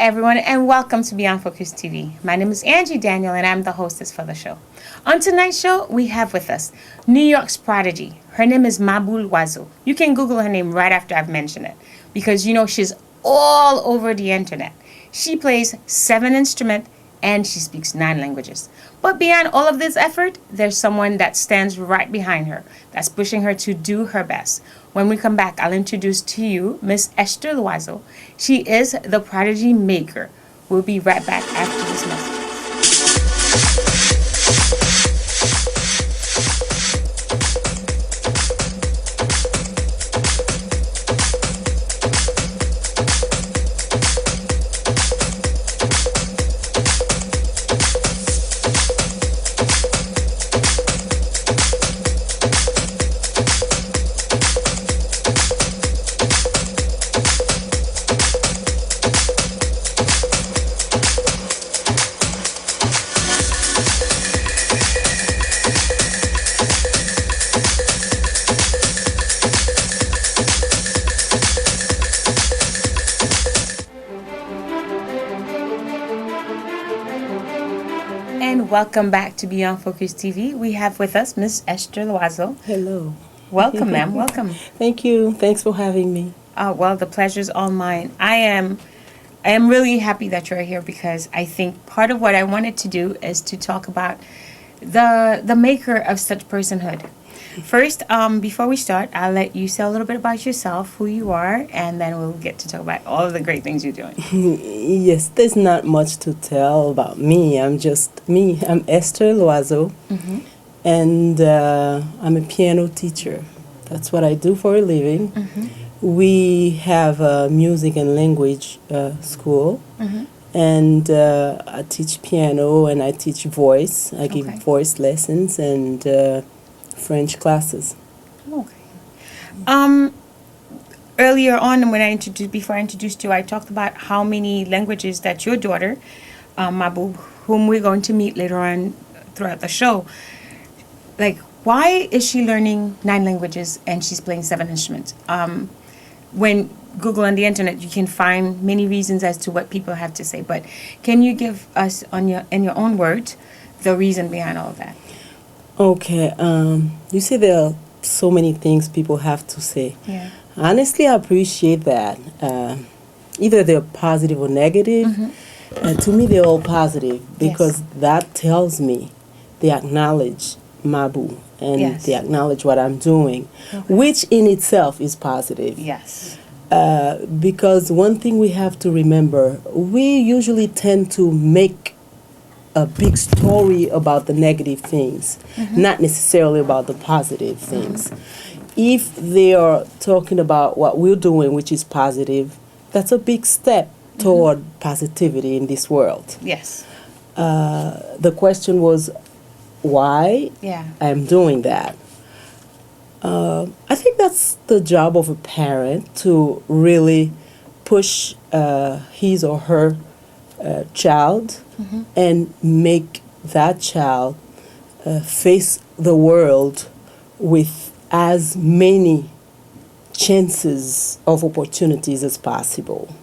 everyone, and welcome to Beyond Focus TV. My name is Angie Daniel, and I'm the hostess for the show. On tonight's show, we have with us New York's prodigy. Her name is Mabou Loiseau. You can Google her name right after I've mentioned it, because she's all over the internet. She plays 7 instruments, and she speaks 9 languages. But beyond all of this effort, there's someone that stands right behind her, that's pushing her to do her best. When we come back, I'll introduce to you Miss Esther Loiseau. She is the prodigy maker. We'll be right back after this message. And welcome back to Beyond Focus TV. We have with us Miss Esther Loiseau. Hello. Welcome, ma'am. Welcome. Thank you. Thanks for having me. Well, the pleasure's all mine. I am really happy that you're here because I think part of what I wanted to do is to talk about the maker of such personhood. First, before we start, I'll let you say a little bit about yourself, who you are, and then we'll get to talk about all of the great things you're doing. Yes, there's not much to tell about me. I'm just me. I'm Esther Loiseau, and I'm a piano teacher. That's what I do for a living. We have a music and language school, and I teach piano and I teach voice. I give voice lessons and French classes. Okay. Earlier on, before I introduced you, I talked about how many languages that your daughter, Mabou, whom we're going to meet later on throughout the show, like, why is she learning 9 languages and she's playing 7 instruments? When Google on the internet, you can find many reasons as to what people have to say. But can you give us, in your own words, the reason behind all of that? Okay. You say there are so many things people have to say. Yeah. Honestly, I appreciate that. Either they're positive or negative. To me, they're all positive because that tells me they acknowledge Mabou and they acknowledge what I'm doing, which in itself is positive. Yes. Because one thing we have to remember, we usually tend to make a big story about the negative things, not necessarily about the positive things. If they are talking about what we're doing, which is positive, that's a big step toward positivity in this world. Yes. The question was why I'm doing that. I think that's the job of a parent, to really push his or her child and make that child face the world with as many chances of opportunities as possible.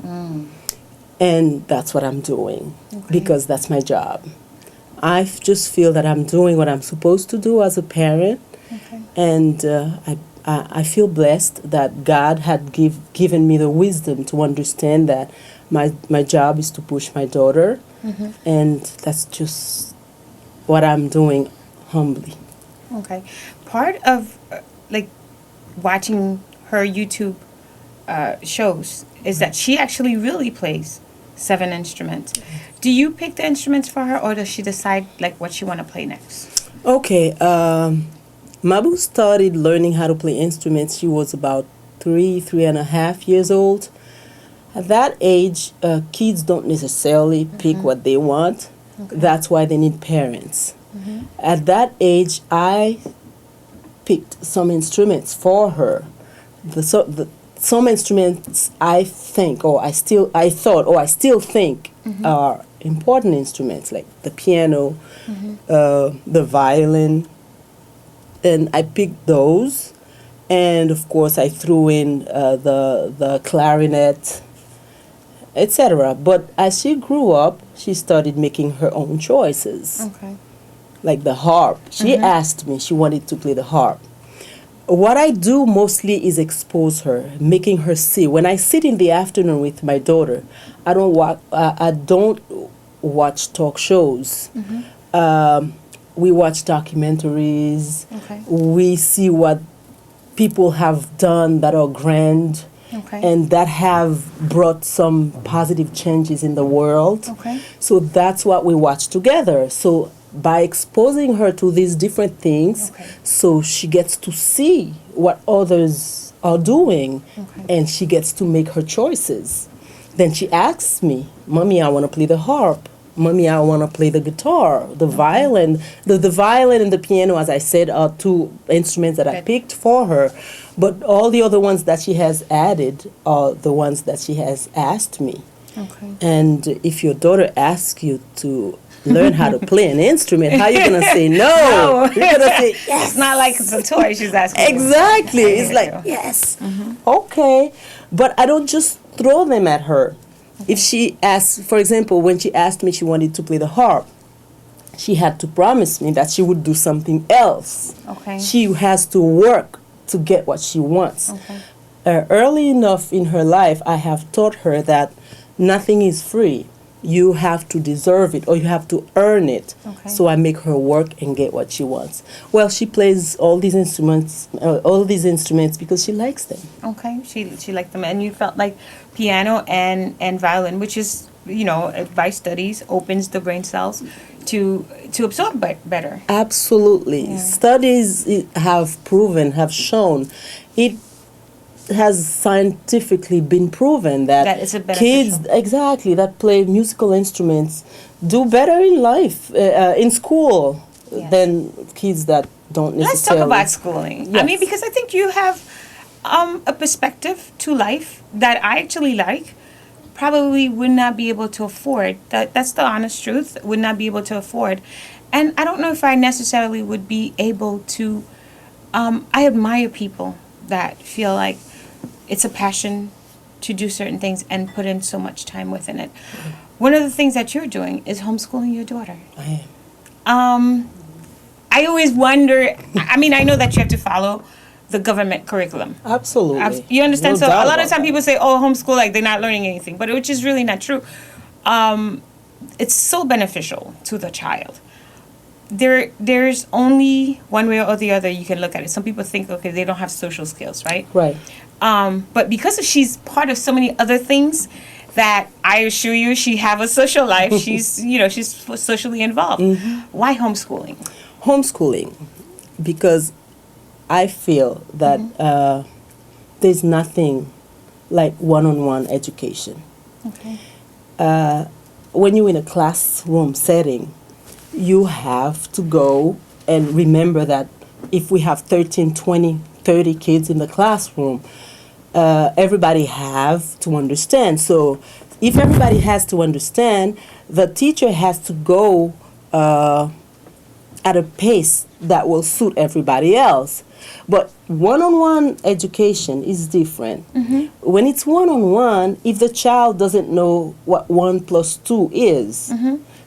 And that's what I'm doing because that's my job. I just feel that I'm doing what I'm supposed to do as a parent, and I feel blessed that God had given me the wisdom to understand that my job is to push my daughter, and that's just what I'm doing humbly. Okay. Part of watching her YouTube shows is that she actually really plays 7 instruments. Do you pick the instruments for her, or does she decide what she want to play next? Okay. Mabou started learning how to play instruments. She was about 3.5 years old. At that age, kids don't necessarily pick what they want. That's why they need parents. At that age, I picked some instruments for her. Some instruments I think, or I still think are important instruments, like the piano, the violin, and I picked those. And of course, I threw in the clarinet etc. But as she grew up, she started making her own choices. Okay. Like the harp. She asked me, she wanted to play the harp. What I do mostly is expose her, making her see. When I sit in the afternoon with my daughter, I don't watch talk shows. We watch documentaries. Okay. We see what people have done that are grand. Okay. And that have brought some positive changes in the world. Okay. So that's what we watch together. So by exposing her to these different things, so she gets to see what others are doing, and she gets to make her choices. Then she asks me, "Mommy, I want to play the harp. Mommy, I want to play the guitar, the violin." The violin and the piano, as I said, are two instruments that I picked for her. But all the other ones that she has added are the ones that she has asked me. Okay. And if your daughter asks you to learn how to play an instrument, how are you going to say no? You're going to say yes. It's not like it's a toy she's asking. Exactly. It's like, yes. Okay. But I don't just throw them at her. If she asks, for example, when she asked me she wanted to play the harp, she had to promise me that she would do something else. Okay. She has to work to get what she wants. Okay. Early enough in her life, I have taught her that nothing is free. You have to deserve it, or you have to earn it. Okay. So I make her work and get what she wants. Well, she plays all these instruments because she likes them. Okay. She liked them, and you felt like piano and violin, which is, by studies, opens the brain cells to absorb better. Absolutely. Yeah. Studies have shown it has scientifically been proven that it's a kids that play musical instruments do better in life, in school, than kids that don't necessarily. Let's talk about schooling. Yes. I mean, because I think you have a perspective to life that I actually like. Probably would not be able to afford. That's the honest truth. Would not be able to afford. And I don't know if I necessarily would be able to. I admire people that feel like it's a passion to do certain things and put in so much time within it. One of the things that you're doing is homeschooling your daughter. I am. I always wonder, I mean, I know that you have to follow the government curriculum. Absolutely. You understand? No So doubt a lot of about times that. people say, oh, homeschool, like they're not learning anything, but which is really not true. It's so beneficial to the child. There's only one way or the other you can look at it. Some people think, okay, they don't have social skills, right? Right. But because she's part of so many other things that I assure you she have a social life, she's socially involved. Why homeschooling? Homeschooling, because I feel that there's nothing like one-on-one education. Okay. When you're in a classroom setting, you have to go and remember that if we have 13, 20, 30 kids in the classroom, everybody have to understand. So if everybody has to understand, the teacher has to go at a pace that will suit everybody else. But one-on-one education is different. When it's one-on-one, if the child doesn't know what 1 + 2 is,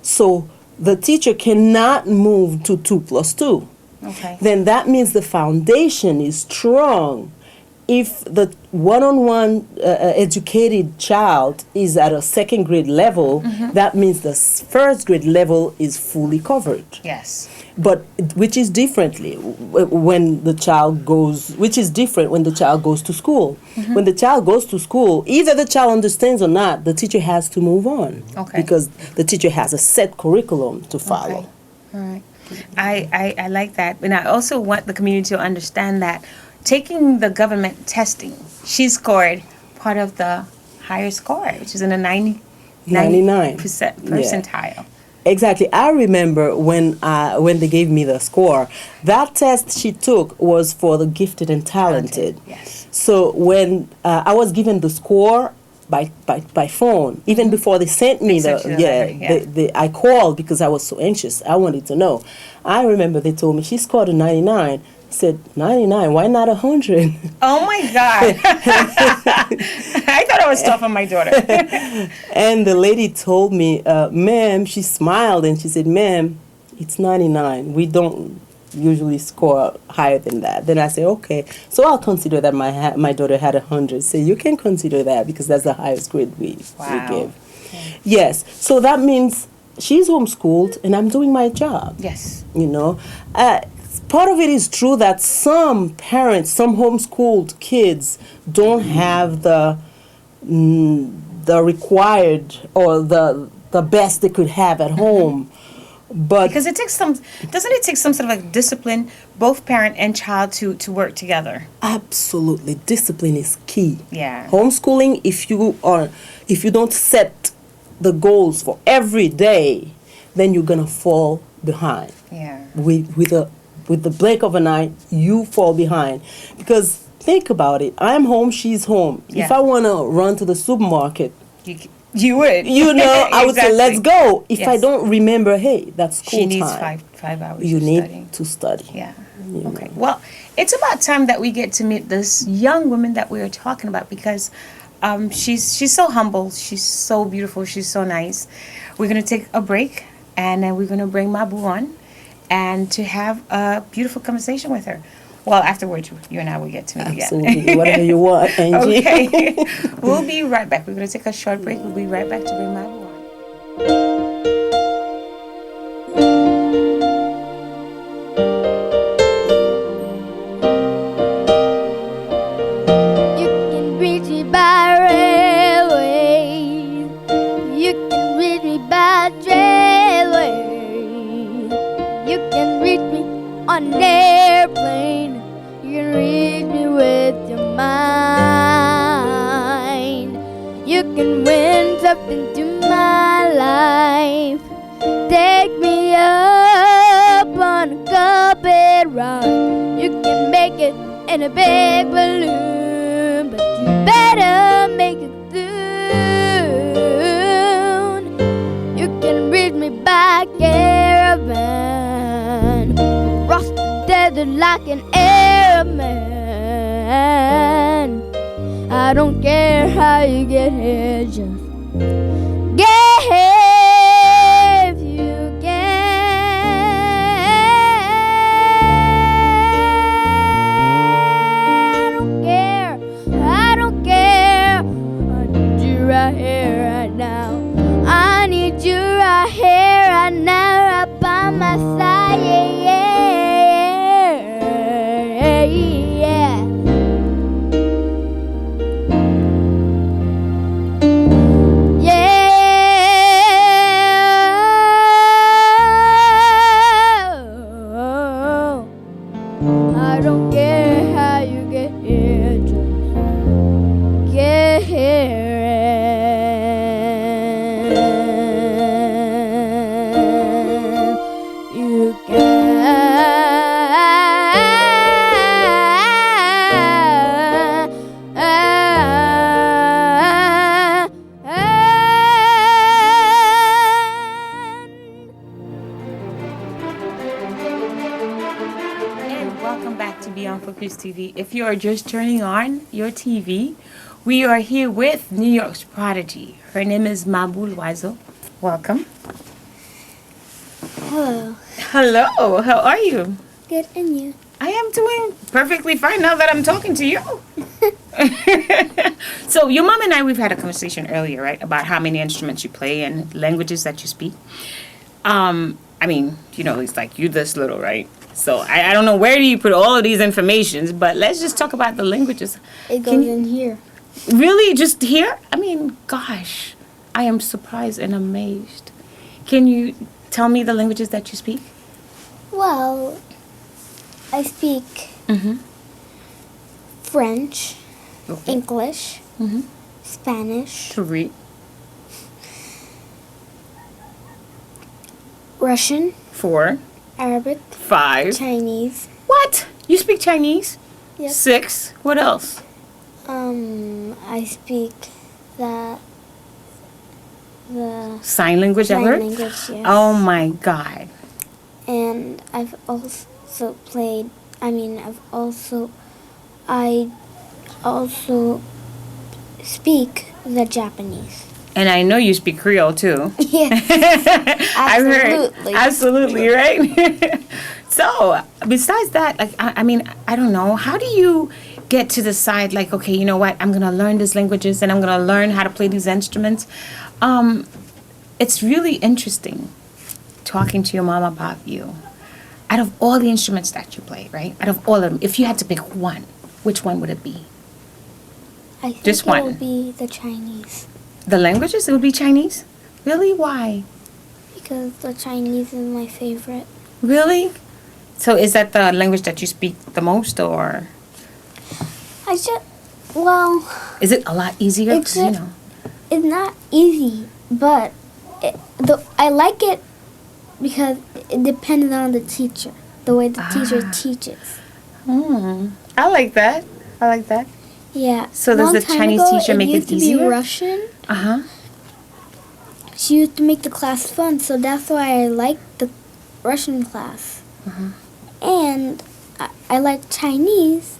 so the teacher cannot move to 2 + 2. Okay. Then that means the foundation is strong. If the one-on-one educated child is at a second grade level, that means the first grade level is fully covered. Yes. But which is different when the child goes to school. When the child goes to school, either the child understands or not, the teacher has to move on. Okay. Because the teacher has a set curriculum to follow. Okay. All right. I like that. And I also want the community to understand that taking the government testing, she scored part of the higher score, which is in the 99% percentile. Yeah. Exactly. I remember when they gave me the score, that test she took was for the gifted and talented. Yes. So when I was given the score by phone, even before they sent me I called because I was so anxious. I wanted to know. I remember they told me she scored a 99. said, 99, why not 100? Oh my God. I thought I was tough on my daughter. And the lady told me, ma'am, she smiled and she said, ma'am, it's 99. We don't usually score higher than that. Then I say, okay, so I'll consider that my daughter had 100. So you can consider that because that's the highest grade we give. Okay. Yes, so that means she's homeschooled and I'm doing my job. Yes. You know, part of it is true that some parents, some homeschooled kids don't have the required or the best they could have at home. But because doesn't it take some sort of like discipline, both parent and child to work together? Absolutely. Discipline is key. Yeah. Homeschooling, if you don't set the goals for every day, then you're gonna fall behind. Yeah. With the blink of an eye, you fall behind. Because think about it. I'm home, she's home. Yeah. If I wanna run to the supermarket, you would. You know, I would say, let's go. If I Yes. don't remember, hey, that's school time. She needs 5 hours You of need studying. to study. Yeah. You Okay. know. Well, it's about time that we get to meet this young woman that we were talking about because she's so humble. She's so beautiful. She's so nice. We're going to take a break and then we're going to bring Mabou on and to have a beautiful conversation with her. Well, afterwards, you and I will get to meet again. Absolutely. Whatever you want, Angie. Okay. We'll be right back. We're going to take a short break. We'll be right back to bring Mabou on. You can reach me by railway. You can reach me by trailway. You can reach me on an airplane. You can reach me with your mind. You can win something to my life. Take me up on a carpet ride. You can make it in a big balloon, but you better make it soon. You can reach me by caravan, across the desert like an Arab man. I don't care how you get here, just get here if you can. I don't care. I need you right here, right now. I need you right here, right now, right by my side. Yeah, yeah, yeah. I don't care how you get here, just get here. You And welcome back to Beyond Focus TV. If you are just turning on your TV, we are here with New York's prodigy. Her name is Mabou Loiseau. Welcome. Hello. Hello, how are you? Good, and you? I am doing perfectly fine now that I'm talking to you. So your mom and I, we've had a conversation earlier, right, about how many instruments you play and languages that you speak. I mean, you know, it's like you this little, right? So I don't know where do you put all of these informations, but let's just talk about the languages. It goes in here. Really, just here? I mean, gosh, I am surprised and amazed. Can you tell me the languages that you speak? Well, I speak Mm-hmm. French, Okay. English, Mm-hmm. Spanish, To read. Russian, 4, Arabic, 5. Chinese. What? You speak Chinese? Yep. 6. What else? I speak the Sign language sign ever? language, yes. Oh my God. And I've also played. I also speak the Japanese. And I know you speak Creole too. Yes, I've heard. absolutely. Absolutely, right? So, besides that, like, I don't know. How do you get to decide, like, okay, you know what? I'm going to learn these languages and I'm going to learn how to play these instruments. It's really interesting talking to your mom about you. Out of all the instruments that you play, right? Out of all of them, if you had to pick one, which one would it be? I think Just it one. would be the Chinese. The languages? It would be Chinese? Really? Why? Because the Chinese is my favorite. Really? So is that the language that you speak the most, or Well, is it a lot easier? It's 'Cause, just- it's not easy, but I like it because it depends on the teacher, the way the teacher teaches. I like that. I like that. Yeah. So does Long the time Chinese ago, teacher make it used to be easier? Russian. Uh-huh. She used to make the class fun, so that's why I like the Russian class. And I like Chinese.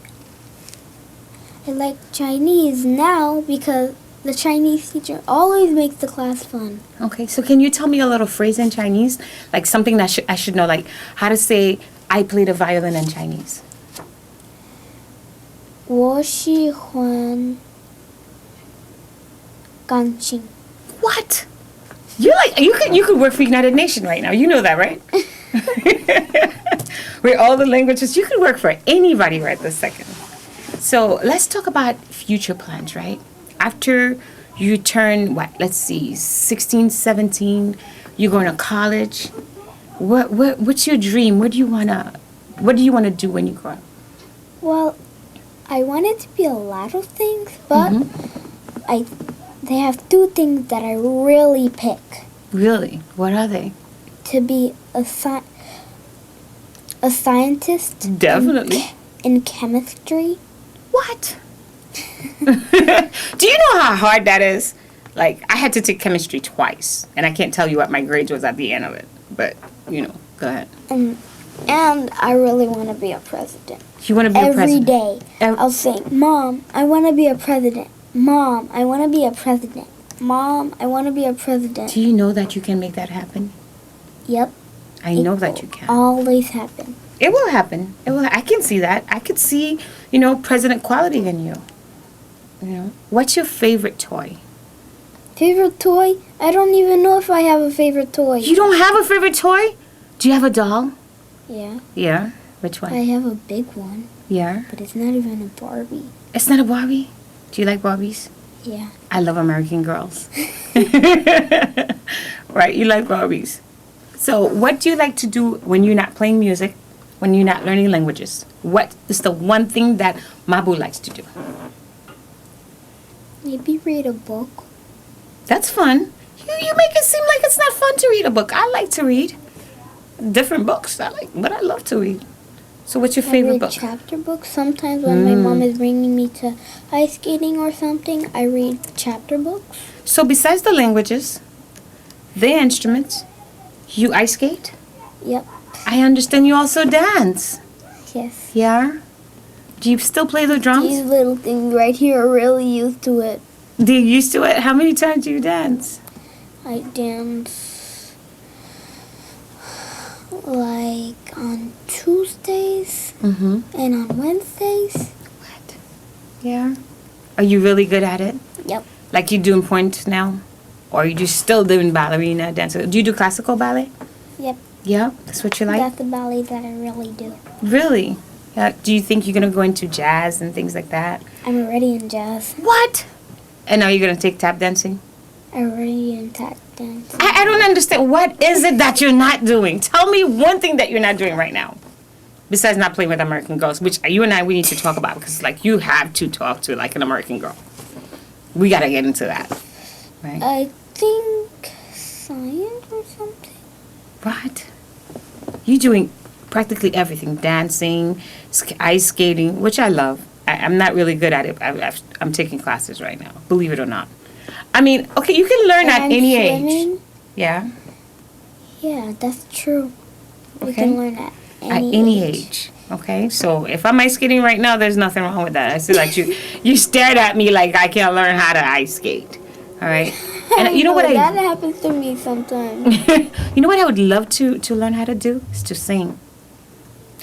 I like Chinese now because the Chinese teacher always makes the class fun. Okay, so can you tell me a little phrase in Chinese? Like something that I should know, like how to say, I play the violin in Chinese. 我喜欢钢琴. What? You could work for United Nations right now. You know that, right? With all the languages, you could work for anybody right this second. So let's talk about future plans, right? After you turn, let's see, 16, 17, you're going to college. What's your dream? What do you want to do when you grow up? Well, I want it to be a lot of things, but they have two things that I really pick. Really? What are they? To be a scientist. Definitely. In chemistry. What? Do you know how hard that is? Like, I had to take chemistry twice, and I can't tell you what my grades was at the end of it. But, go ahead. And I really want to be a president. You want to be a president? Every day. I'll say, Mom, I want to be a president. Mom, I want to be a president. Mom, I want to be a president. Do you know that you can make that happen? Yep. I know that you can. Always happen. It will happen. I can see that. I could see, president quality in you. What's your favorite toy? Favorite toy? I don't even know if I have a favorite toy. You don't have a favorite toy? Do you have a doll? Yeah. Yeah? Which one? I have a big one. Yeah? But it's not even a Barbie. It's not a Barbie? Do you like Barbies? Yeah. I love American Girls. Right, you like Barbies. So what do you like to do when you're not playing music, when you're not learning languages? What is the one thing that Mabou likes to do? Maybe read a book. That's fun. You make it seem like it's not fun to read a book. I like to read different books. But I love to read. So what's your favorite book? I read chapter books. Sometimes when my mom is bringing me to ice skating or something, I read chapter books. So besides the languages, the instruments, you ice skate? Yep. I understand you also dance. Yes. Yeah? Do you still play the drums? These little things right here are really used to it. Do you used to it? How many times do you dance? I dance like on Tuesdays and on Wednesdays. What? Yeah. Are you really good at it? Yep. Like you doing pointe now? Or are you just still doing ballerina dance? Do you do classical ballet? Yep. Yeah? That's what you like? That's the ballet that I really do. Really? Yeah. Do you think you're going to go into jazz and things like that? I'm already in jazz. What? And are you going to take tap dancing? I'm already in tap dancing. I don't understand. What is it that you're not doing? Tell me one thing that you're not doing right now. Besides not playing with American Girls, which you and I, we need to talk about because, you have to talk to, an American girl. We got to get into that. Right? I think science or something. What? You're doing practically everything. Dancing, ice skating, which I love. I'm not really good at it. I'm taking classes right now, believe it or not. I mean, okay, you can learn at any age. Yeah? Yeah, that's true. Okay. You can learn at any age. Okay, so if I'm ice skating right now, there's nothing wrong with that. I see like you stared at me like I can't learn how to ice skate. All right, and you know what that happens to me sometimes. You know what I would love to learn how to do is to sing.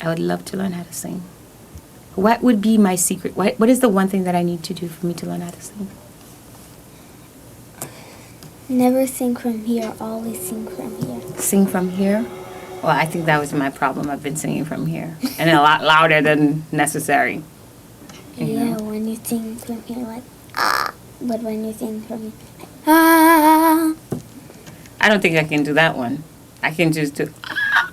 I would love to learn how to sing. What would be my secret? What is the one thing that I need to do for me to learn how to sing? Never sing from here, always sing from here. Sing from here? Well, I think that was my problem. I've been singing from here. And a lot louder than necessary. Yeah, when you sing from here, like, ah. But when you sing from here, like, ah. I don't think I can do that one. I can just do, ah.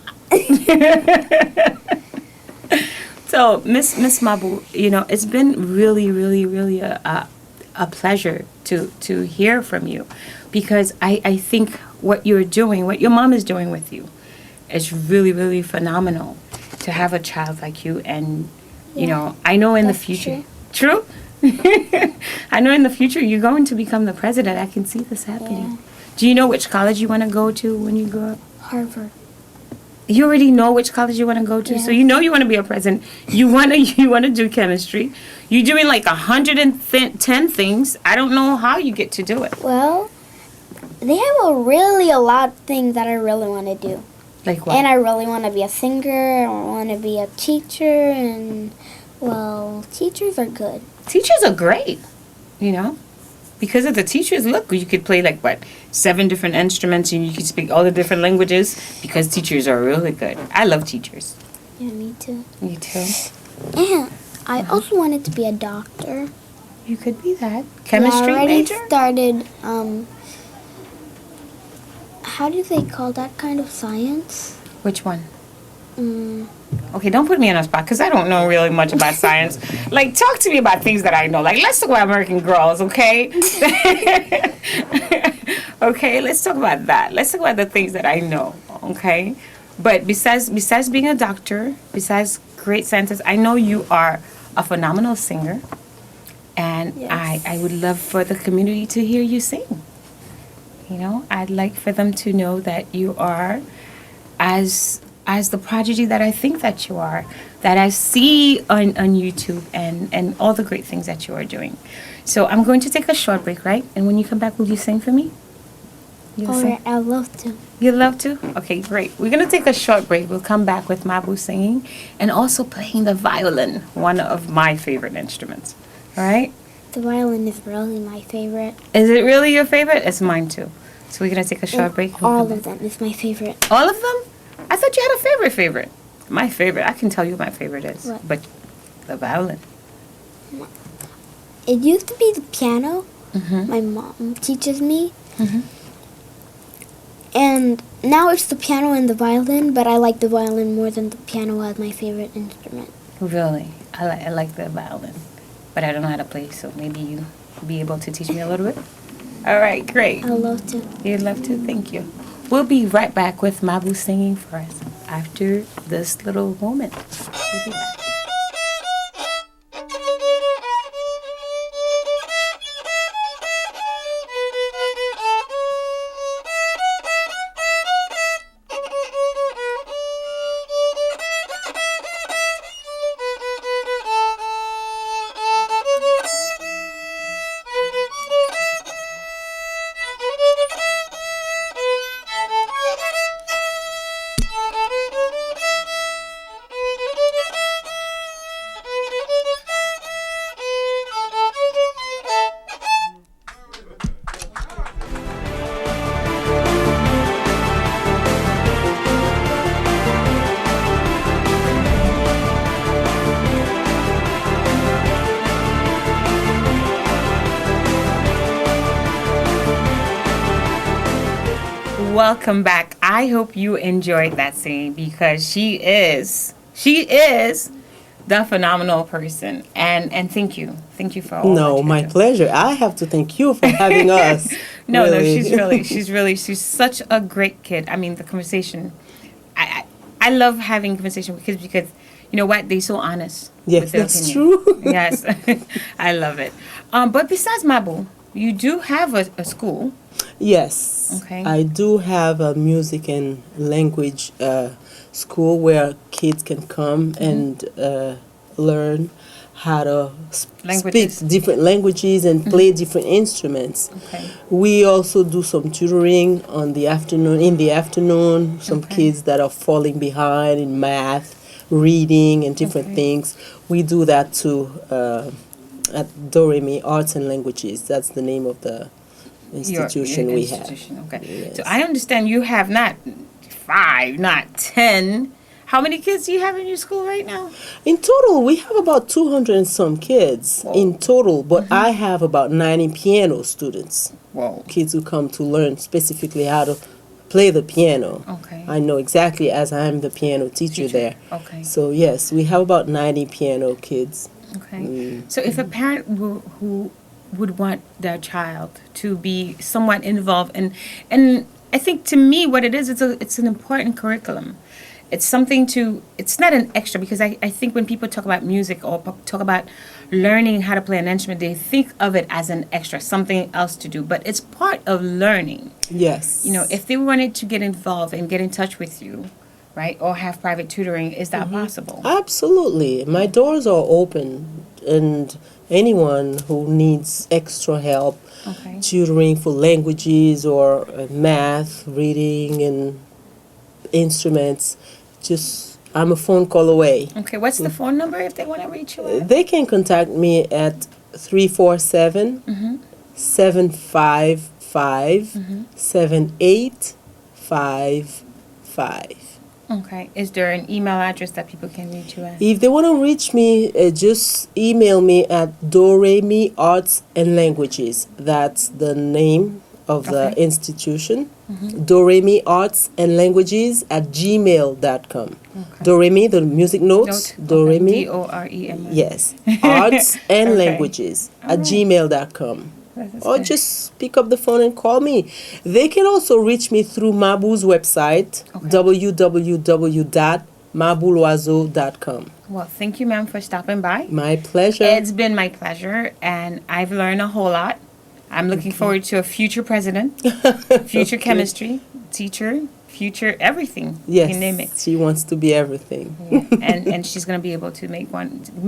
So, Miss Mabou, you know, it's been really, really, really a pleasure to hear from you, because I think what you're doing, what your mom is doing with you, is really, really phenomenal. To have a child like you, and you know, I know in the future, true. I know in the future you're going to become the president. I can see this happening. Yeah. Do you know which college you want to go to when you grow up? Harvard. You already know which college you want to go to, so you know you want to be a president. You want to do chemistry. You're doing like 110 things. I don't know how you get to do it. Well, they have a lot of things that I really want to do. Like what? And I really want to be a singer. I want to be a teacher, and well, teachers are good. Teachers are great, you know. Because of the teachers, look, you could play like, what, 7 different instruments, and you could speak all the different languages, because teachers are really good. I love teachers. Yeah, me too. Me too. And I also wanted to be a doctor. You could be that. Chemistry I already major? started, how do they call that kind of science? Which one? Okay, don't put me on a spot, because I don't know really much about science. Like, talk to me about things that I know. Like, let's talk about American Girls, okay? Okay, let's talk about that. Let's talk about the things that I know, okay? But besides being a doctor, besides great scientist, I know you are a phenomenal singer. And yes. I would love for the community to hear you sing. You know, I'd like for them to know that you are as the prodigy that I think that you are, that I see on YouTube, and all the great things that you are doing. So I'm going to take a short break, right? And when you come back, will you sing for me? Alright, I'd love to. You'd love to? Okay, great. We're going to take a short break. We'll come back with Mabou singing and also playing the violin, one of my favorite instruments. All right? The violin is really my favorite. Is it really your favorite? It's mine too. So we're going to take a short break. All of them is my favorite. All of them? I thought you had a favorite. My favorite, I can tell you what my favorite is. What? But the violin. It used to be the piano. Mm-hmm. My mom teaches me. Mm-hmm. And now it's the piano and the violin, but I like the violin more than the piano as my favorite instrument. Really? I like the violin. But I don't know how to play, so maybe you be able to teach me a little bit? All right, great. I'd love to. You'd love to? Thank you. We'll be right back with Mabou singing for us after this little moment. We'll be back. Welcome back. I hope you enjoyed that singing, because she is the phenomenal person. And thank you for all. No, my pleasure. I have to thank you for having us. No, she's such a great kid. I mean, the conversation, I love having conversation with kids, because you know what, they're so honest. Yes, that's true. Yes, I love it. But besides Mabou, you do have a school. Yes. Okay. I do have a music and language school where kids can come and learn how to speak different languages and play different instruments. Okay. We also do some tutoring in the afternoon, some kids that are falling behind in math, reading, and different things. We do that too at Doremi Arts and Languages. That's the name of the institution we have. Okay. Yes. So I understand you have not 5, not 10. How many kids do you have in your school right now? In total, we have about 200 and some kids in total, but I have about 90 piano students. Whoa. Kids who come to learn specifically how to play the piano. Okay. I know exactly, as I'm the piano teacher there. Okay. So yes, we have about 90 piano kids. Okay. So if a parent who would want their child to be somewhat involved, and I think to me what it is, it's an important curriculum. It's something it's not an extra, because I think when people talk about music or talk about learning how to play an instrument, they think of it as an extra, something else to do. But it's part of learning. Yes. You know, if they wanted to get involved and get in touch with you, right, or have private tutoring, is that possible? Absolutely. My doors are open, and anyone who needs extra help, tutoring for languages or math, reading, and instruments, I'm a phone call away. Okay, what's the phone number if they want to reach you? They can contact me at 347-755-7855. Okay. Is there an email address that people can reach you at? If they want to reach me, just email me at Doremi Arts and Languages. That's the name of the institution. Doremi Arts and Languages at gmail.com. Doremi, the music notes. Doremi. Doremi. Yes. Arts and Languages at gmail.com. Or just pick up the phone and call me. They can also reach me through Mabou's website, www.mabouloiseau.com. Well, thank you, ma'am, for stopping by. My pleasure. It's been my pleasure, and I've learned a whole lot. I'm looking forward to a future president, future chemistry teacher, future everything. Yes, you name it. She wants to be everything. Yeah. and she's going to be able to make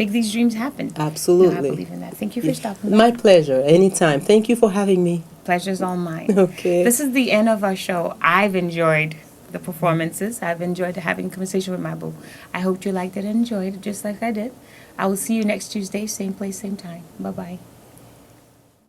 these dreams happen. Absolutely. And I believe in that. Thank you for stopping by. My pleasure. Anytime. Thank you for having me. Pleasure's all mine. Okay. This is the end of our show. I've enjoyed the performances. I've enjoyed having a conversation with Mabou. I hope you liked it and enjoyed it just like I did. I will see you next Tuesday, same place, same time. Bye-bye.